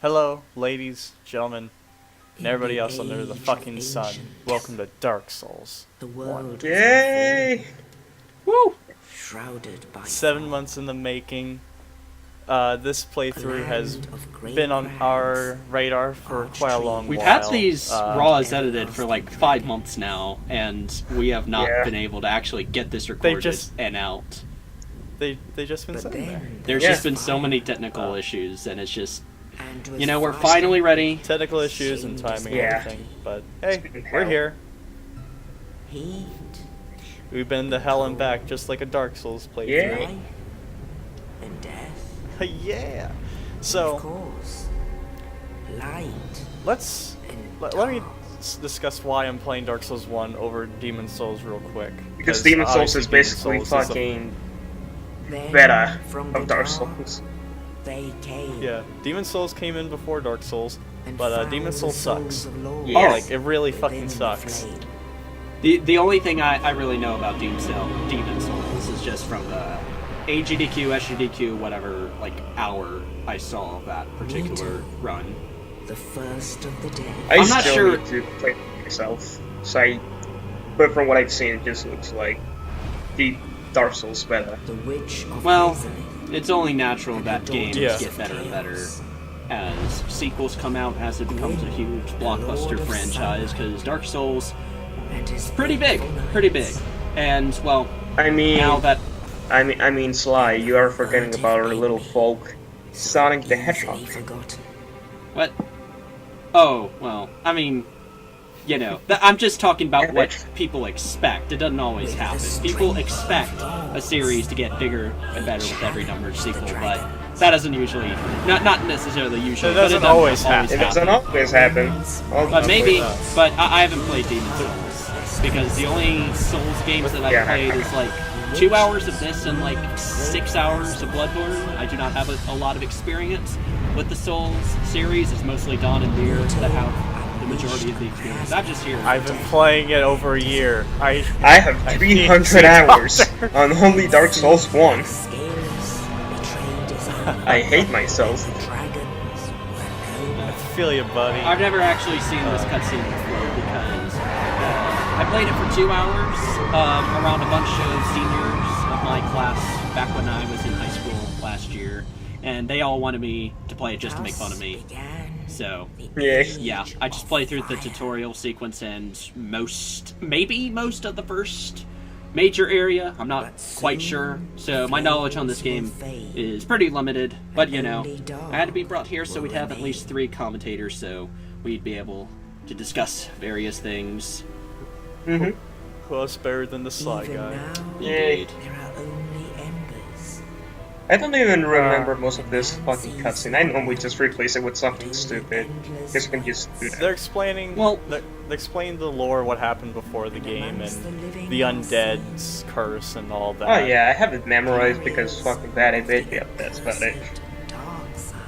Hello, ladies, gentlemen, and everybody else under the fucking sun. Welcome to Dark Souls. The world Yay! Woo! Shrouded by 7 months in the making. This playthrough has been on our radar for quite a long We've while. had these raws edited for like 5 months now, and we have not been able to actually get this recorded and out. They just been sitting there. There's just been so many technical issues, and it's just, you know, we're finally ready. Technical issues and timing and everything, but hey, we're here. Heat. We've been to hell and back just like a Dark Souls playthrough. Life and death. Yeah. Of So course. Light. let me discuss why I'm playing Dark Souls 1 over Demon Souls real quick. Because Demon Souls is basically fucking better of Dark Souls. They came. Yeah, Demon Souls came in before Dark Souls, but Demon Souls sucks. Yes. Like, it really fucking sucks. The only thing I really know about Demon Souls is just from the AGDQ, SGDQ, whatever, like, hour I saw of that particular run. The first of the day. I'm not sure. Need to play it myself. But from what I've seen, it just looks like the Dark Souls better. The Witch of Well, Reasoning. it's only natural that games Yeah. get better and better as sequels come out, as it becomes a huge blockbuster franchise, because Dark Souls And his pretty big, faithful pretty knights. big. And, well, I mean, now that... I mean, Sly, you are forgetting about our little folk, Sonic the Hedgehog. Easily forgotten. What? Oh, well, I mean, you know, I'm just talking about what people expect. It doesn't always happen. People expect a series to get bigger and better with every numbered sequel, but that doesn't usually, not necessarily usually, It but doesn't always happen. It doesn't always happen. But maybe, but I haven't played Demon Souls, because the only Souls games that I've played is like 2 hours of this and like 6 hours of Bloodborne. I do not have a lot of experience with the Souls series. It's mostly Dawn and Mir that have the majority of the experience. I'm just here. I've been playing it over a year. I have 300 hours on only Dark Souls 1. I hate myself. I feel you, buddy. I've never actually seen this cutscene before, because I played it for 2 hours around a bunch of seniors of my class back when I was in high school last year, and they all wanted me to play it just to make fun of me. So, yeah, I just played through the tutorial sequence and maybe most of the first major area. I'm not quite sure, so my knowledge on this game is pretty limited, but you know, I had to be brought here so we'd have at least 3 commentators, so we'd be able to discuss various things. Mm-hmm. Who else better than the Sly guy? Indeed. There are only embers. I don't even remember most of this fucking cutscene. I normally just replace it with something stupid. Because you can just do that. They're explaining. Well, they explain the lore, what happened before the game, and the Undead's curse and all that. Oh yeah, I have it memorized because fucking bad at it. Yep, that's about it. Dark side.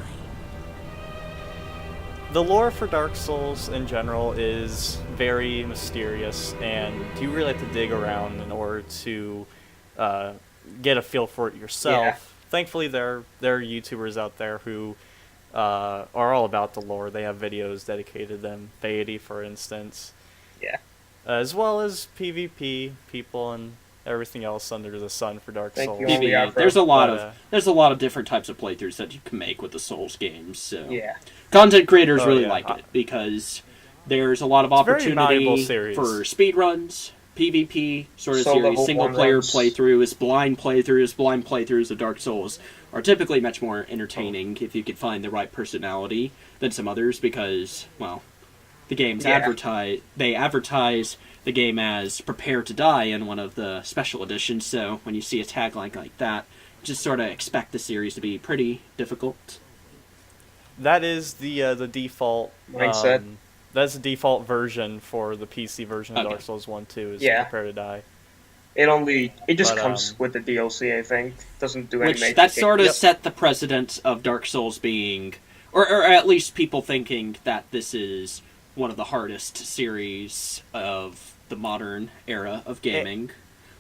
The lore for Dark Souls in general is very mysterious, and you really have to dig around in order to get a feel for it yourself. Yeah. Thankfully, there are YouTubers out there who are all about the lore. They have videos dedicated to them. Beatty, for instance. Yeah. As well as PvP people and everything else under the sun for Dark Thank Souls. you. PvE. There's a lot of different types of playthroughs that you can make with the Souls games. So Yeah. content creators really yeah. like it, because there's a lot of It's a very valuable opportunity series. for speedruns, PvP sort of Solo series, single player one-runs. playthroughs, blind playthroughs of Dark Souls are typically much more entertaining if you could find the right personality than some others, because, well, the games advertise the game as Prepare to Die in one of the special editions, so when you see a tagline like that, just sort of expect the series to be pretty difficult. That is the default Mindset. That's the default version for the PC version of Okay. Dark Souls 1 2 is Yeah. Prepare to Die. It just But, comes with the DLC, I think. Doesn't do any Which, major that sort of Yep. set the precedent of Dark Souls being, or at least people thinking that this is one of the hardest series of the modern era of gaming.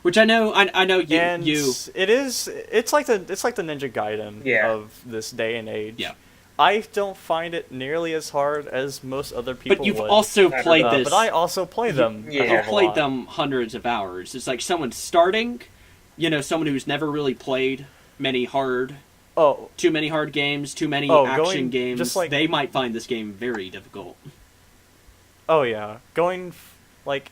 Which I know you It's like the Ninja Gaiden Yeah. of this day and age. Yeah. I don't find it nearly as hard as most other people But you've would. also played this. But I also play them. Yeah. a hell You've of a played lot. them hundreds of hours. It's like someone starting, someone who's never really played Oh, too many hard games, too many Oh, action going- games. just like- they might find this game very difficult. oh yeah. Like,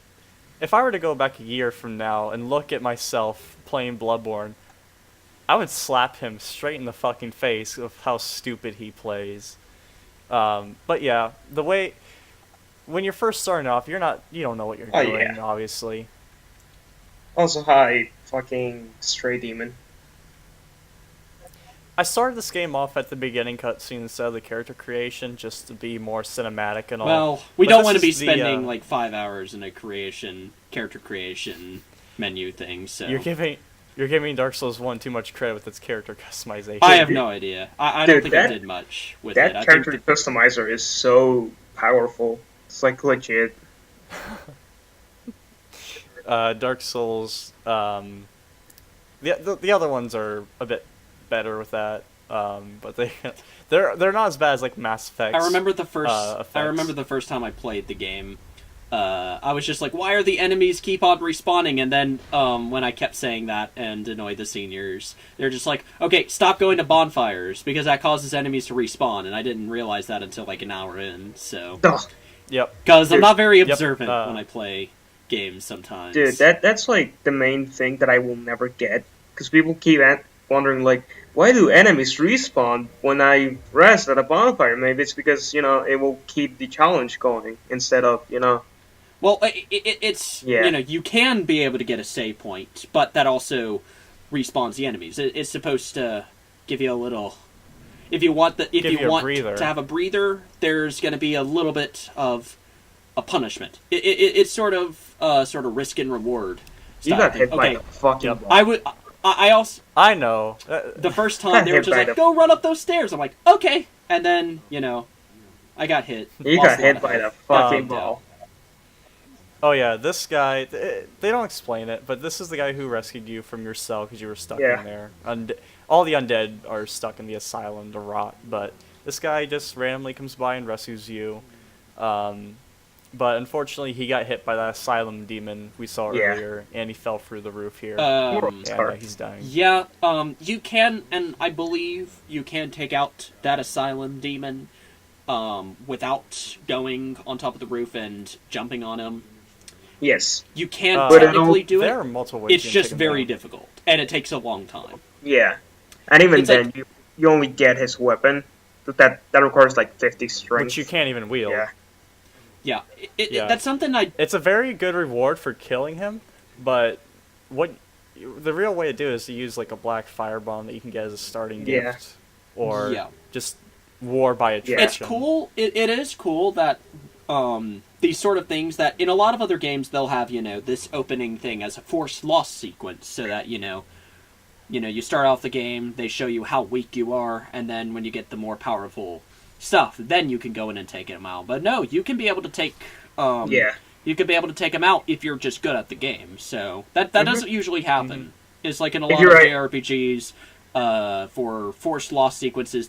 if I were to go back a year from now and look at myself playing Bloodborne, I would slap him straight in the fucking face of how stupid he plays. But yeah, when you're first starting off, you don't know what you're Oh, doing, yeah. obviously. Also, hi, fucking Stray Demon. I started this game off at the beginning cutscene instead of the character creation, just to be more cinematic and all. Well, we But don't this want to be is the, spending like 5 hours in a character creation menu thing. So You're giving Dark Souls 1 too much credit with its character customization. I have no idea. I don't Dude, think I did much with That it. I character think customizer is so powerful. It's like legit. Dark Souls. The other ones are a bit better with that, but they're not as bad as like Mass Effect. I remember the first. effects. I remember the first time I played the game. I was just like, why are the enemies keep on respawning? And then when I kept saying that and annoyed the seniors, they're just like, okay, stop going to bonfires because that causes enemies to respawn. And I didn't realize that until like an hour in. So Ugh. Yep. because I'm not very Yep, observant when I play games sometimes. Dude, that's like the main thing that I will never get. Because people keep wondering, like, why do enemies respawn when I rest at a bonfire? Maybe it's because, it will keep the challenge going instead of, Well, it's Yeah. you can be able to get a save point, but that also respawns the enemies. It's supposed to give you a little. If you want Give you a want breather. to have a breather, there's going to be a little bit of a punishment. It's sort of risk and reward. you style got thing. hit by Okay, a fucking Yep. ball. I also I know. the first time they were Hit just by like, the- go run up those stairs. I'm like, okay, and then I got hit. You Lost got a hit lot by of the health. fucking Yeah. ball. Oh yeah, this guy. They don't explain it, but this is the guy who rescued you from your cell because you were stuck Yeah. in there. All the undead are stuck in the asylum to rot, but this guy just randomly comes by and rescues you. But unfortunately, he got hit by that asylum demon we saw Yeah. earlier, and he fell through the roof here. It's and hard. he's dying. Yeah, you can, and I believe you can take out that asylum demon without going on top of the roof and jumping on him. Yes. You can Uh, technically do There are it. multiple ways. It's you can just take him very down. difficult, and it takes a long time. Yeah. And even It's then, like- you only get his weapon. That requires like 50 strength. Which you can't even wield. Yeah. Yeah, Yeah. that's something I. It's a very good reward for killing him, but the real way to do it is to use like a black firebomb that you can get as a starting Yeah. gift, or Yeah. just war by attraction. It's cool. It is cool that these sort of things that in a lot of other games they'll have this opening thing as a force loss sequence, so that you start off the game, they show you how weak you are, and then when you get the more powerful stuff, then you can go in and take him out. But no, you can be able to take Yeah. you could be able to take him out if you're just good at the game. So that doesn't usually happen. It's like in a If lot you're of right- JRPGs, for force loss sequences,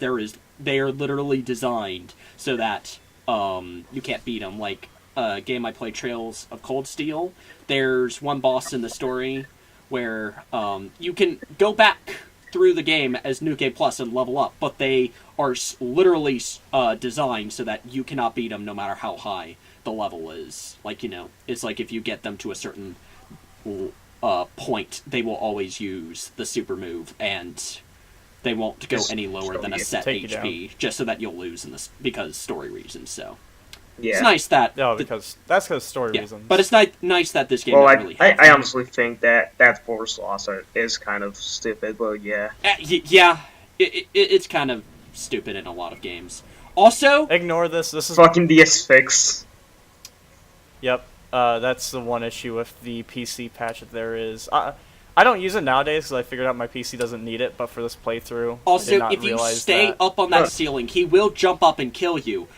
they are literally designed so that you can't beat them. Like a game I played, Trails of Cold Steel. There's one boss in the story where you can go back through the game as New Game Plus and level up, but they are literally designed so that you cannot beat them no matter how high the level is. Like, it's like if you get them to a certain point, they will always use the super move, and they won't go Just any lower show than a you. set Take you HP, just so that you'll lose because story reasons. So Yeah. it's nice that No, because that's because story yeah, reasons. but it's nice that this game Well, doesn't really I have honestly think that force loss is kind of stupid, but yeah. yeah, it's kind of stupid in a lot of games. Also, Ignore this. This is Fucking DS fix. Yep. That's the one issue with the PC patch that there is. I don't use it nowadays because I figured out my PC doesn't need it, but for this playthrough, I also, did not if you realize stay that. up on that Huh. ceiling, he will jump up and kill you.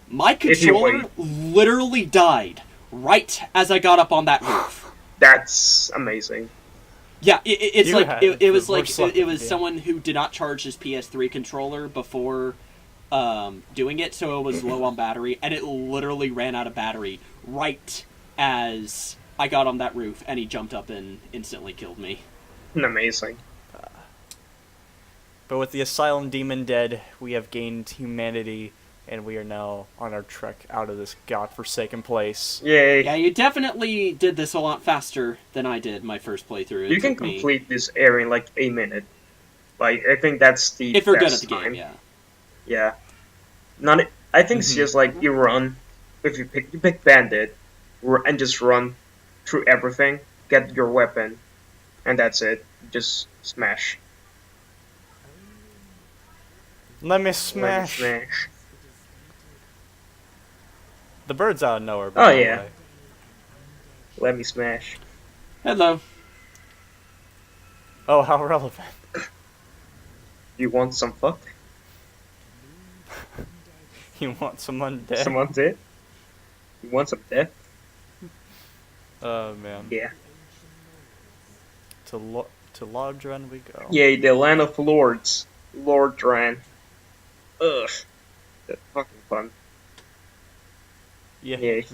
My If you controller literally died right as I got up on that roof. That's amazing. Yeah, it's You like had it was the like worst luck it of the was game. someone who did not charge his PS3 controller before doing it, so it was low on battery, and it literally ran out of battery right as I got on that roof, and he jumped up and instantly killed me. Amazing. But with the Asylum Demon dead, we have gained humanity, and we are now on our trek out of this godforsaken place. Yay. Yeah, you definitely did this a lot faster than I did my first playthrough. You can complete this area in like a minute. Like, I think that's the if you're good at best the game, time. yeah. Yeah. Not. I think it's just like you run. If you pick Bandit, and just run through everything, get your weapon, and that's it. Just smash. Let me smash. Smash. The bird's out of nowhere. Oh, by the yeah. way. Let me smash. Hello. Oh, how relevant. You want some fuck? You want some undead? Someone did? You want some death? Oh, man. Yeah. To Lordran we go. Yay, the land of lords. Lordran. Ugh. That's fucking fun. Yeah. Yay.